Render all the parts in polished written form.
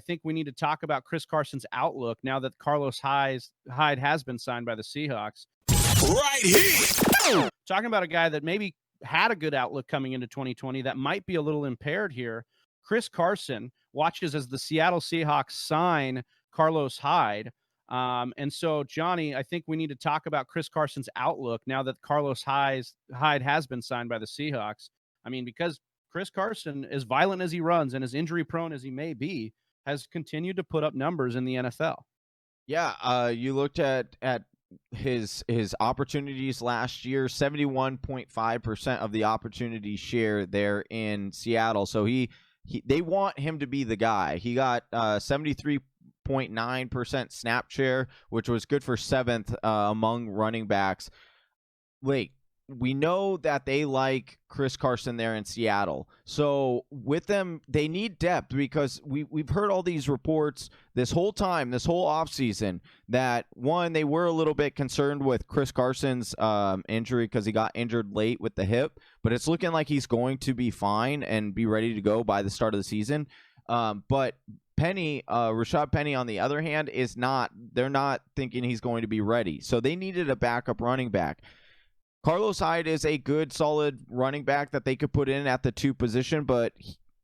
think we need to talk about Chris Carson's outlook now that Carlos Hyde has been signed by the Seahawks. Right here. Talking about a guy that maybe had a good outlook coming into 2020 that might be a little impaired here. Chris Carson watches as the Seattle Seahawks sign Carlos Hyde. And so, Johnny, I think we need to talk about Chris Carson's outlook now that Carlos Hyde has been signed by the Seahawks. I mean, because Chris Carson, as violent as he runs and as injury prone as he may be, has continued to put up numbers in the NFL. Yeah, you looked at his opportunities last year, 71.5% of the opportunity share there in Seattle. So they want him to be the guy. He got 73.9% snap share, which was good for 7th among running backs. Wait, we know that they like Chris Carson there in Seattle. So with them, they need depth because we've heard all these reports this whole offseason that, one, they were a little bit concerned with Chris Carson's injury because he got injured late with the hip, but it's looking like he's going to be fine and be ready to go by the start of the season. But Rashad Penny, on the other hand, they're not thinking he's going to be ready. So they needed a backup running back. Carlos Hyde is a good, solid running back that they could put in at the 2 position, but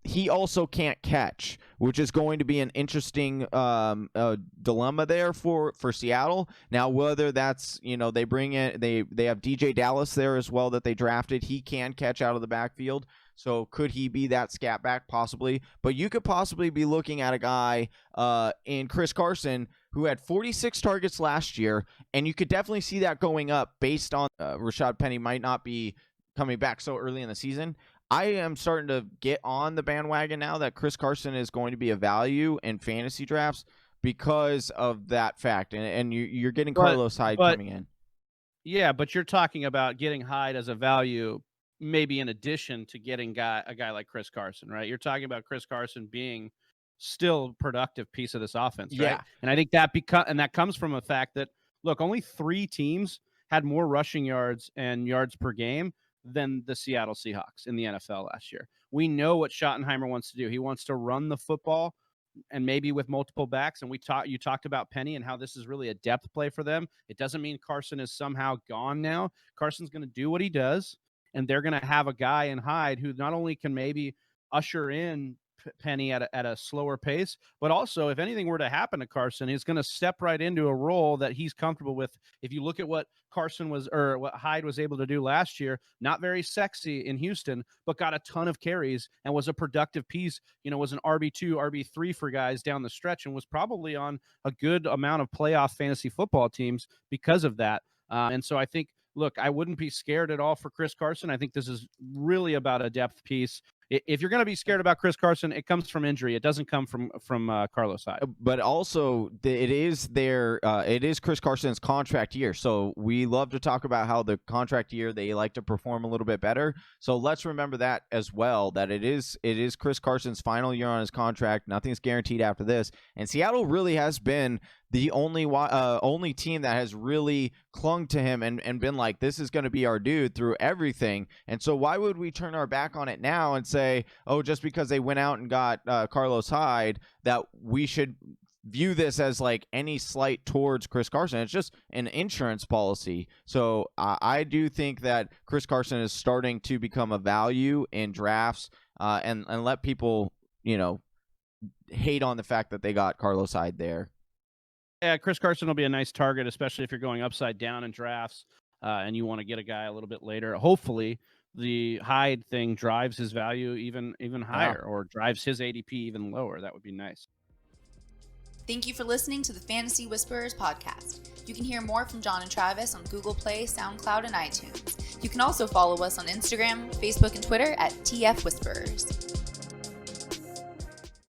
he also can't catch, which is going to be an interesting dilemma there for Seattle. Now, whether that's, they bring in, they have DJ Dallas there as well that they drafted. He can catch out of the backfield. So could he be that scat back? Possibly. But you could possibly be looking at a guy in Chris Carson who had 46 targets last year, and you could definitely see that going up based on Rashad Penny might not be coming back so early in the season. I am starting to get on the bandwagon now that Chris Carson is going to be a value in fantasy drafts because of that fact. And you're getting Carlos Hyde coming in. Yeah, but you're talking about getting Hyde as a value maybe in addition to getting a guy like Chris Carson, right? You're talking about Chris Carson being still a productive piece of this offense, right? Yeah. And I think that comes from the fact that, look, only 3 teams had more rushing yards and yards per game than the Seattle Seahawks in the NFL last year. We know what Schottenheimer wants to do. He wants to run the football and maybe with multiple backs. And you talked about Penny and how this is really a depth play for them. It doesn't mean Carson is somehow gone now. Carson's going to do what he does, and they're going to have a guy in Hyde who not only can maybe usher in Penny at a slower pace, but also if anything were to happen to Carson, he's going to step right into a role that he's comfortable with. If you look at what what Hyde was able to do last year, not very sexy in Houston, but got a ton of carries and was a productive piece, was an RB2, RB3 for guys down the stretch and was probably on a good amount of playoff fantasy football teams because of that. And so I think, look, I wouldn't be scared at all for Chris Carson. I think this is really about a depth piece. If you're going to be scared about Chris Carson, it comes from injury. It doesn't come from Carlos Hyde. But also, it is Chris Carson's contract year. So we love to talk about how the contract year they like to perform a little bit better. So let's remember that as well. That it is Chris Carson's final year on his contract. Nothing's guaranteed after this. And Seattle really has been the only team that has really clung to him and been like, this is going to be our dude through everything. And so why would we turn our back on it now and say, oh, just because they went out and got Carlos Hyde, that we should view this as like any slight towards Chris Carson? It's just an insurance policy. So I do think that Chris Carson is starting to become a value in drafts and let people, hate on the fact that they got Carlos Hyde there. Yeah, Chris Carson will be a nice target, especially if you're going upside down in drafts and you want to get a guy a little bit later. Hopefully, the Hyde thing drives his value even higher or drives his ADP even lower. That would be nice. Thank you for listening to the Fantasy Whisperers podcast. You can hear more from John and Travis on Google Play, SoundCloud, and iTunes. You can also follow us on Instagram, Facebook, and Twitter at TF Whisperers.